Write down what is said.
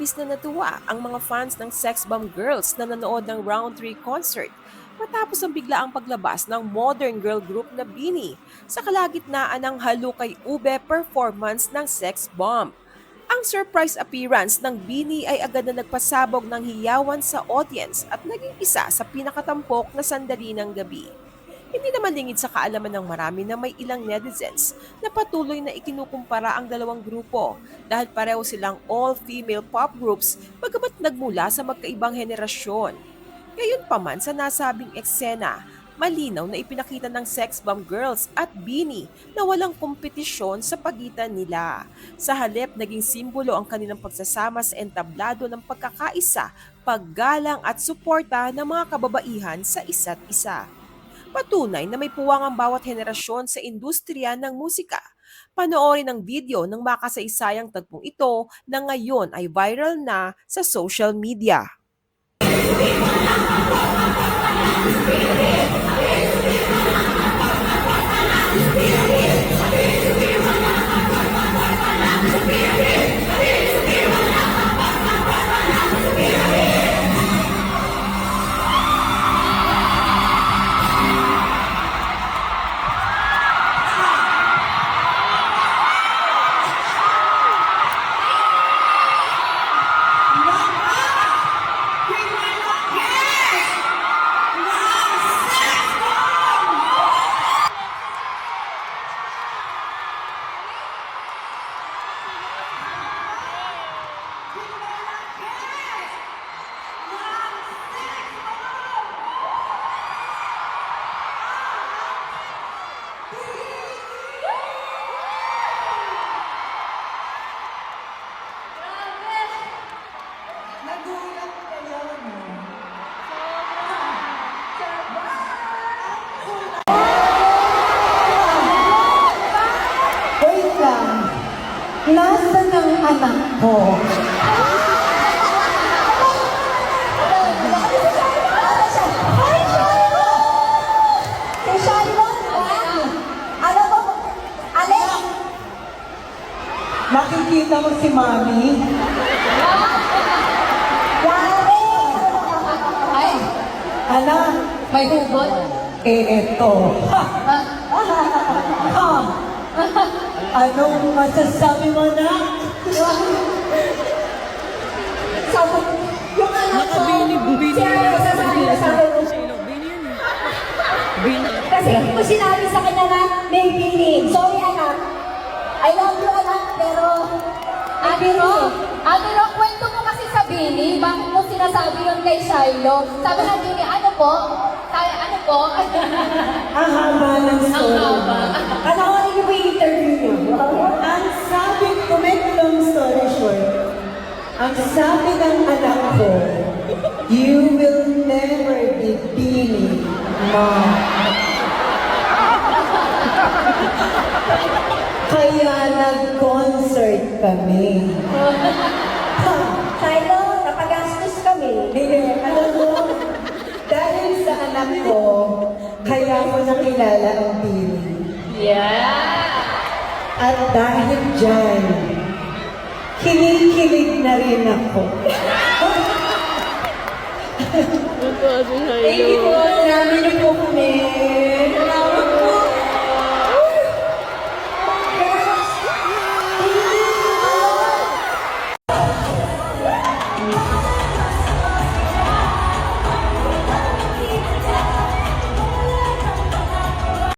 Labis na natuwa ang mga fans ng Sex Bomb Girls na nanood ng Round 3 concert matapos ang biglaang paglabas ng modern girl group na BINI sa kalagitnaan ng Halukay Ube performance ng Sex Bomb. Ang surprise appearance ng BINI ay agad na nagpasabog ng hiyawan sa audience at naging isa sa pinakatampok na sandali ng gabi. Hindi naman lingid sa kaalaman ng marami na may ilang netizens na patuloy na ikinukumpara ang dalawang grupo dahil pareho silang all-female pop groups bagamat nagmula sa magkaibang henerasyon. Gayunpaman sa nasabing eksena, malinaw na ipinakita ng Sex Bomb Girls at BINI na walang kompetisyon sa pagitan nila. Sa halip, naging simbolo ang kanilang pagsasama sa entablado ng pagkakaisa, paggalang at suporta ng mga kababaihan sa isa't isa. Patunay na may puwang ang bawat henerasyon sa industriya ng musika. Panoorin ang video ng makasaysayang tagpong ito na ngayon ay viral na sa social media. Nagulat kayo, no? Wait lang. Nasaan ang anak ko? Makikita mo si Mami? Ay, Anak, may hugot. eto. Anong masasabi mo na? Sabi, yung anak ko, Kasi hindi ko sinabi sa kanya na may bini. Sorry anak. I love you anak, pero Ate Ro, kwento mo kasi sa Bini, bakit mo sinasabi yun kay Shiloh? Sabi ng Bini, ano po? Sabi, ano po? ang haba ng Ang story. haba. panoorin niyo po yung interview niyo. Ang sabi, to make long story short, ang sabi ng anak ko, you will never be Bini, Mom. Kaya nag-concert kami. Shiloh, napagastos kami. Hindi, alam mo, dahil sa anak ko, kaya ko nakilala ang Bini. Yeah! At dahil dyan, kinikilig na rin ako. Thank you po. Marami niyo po kami.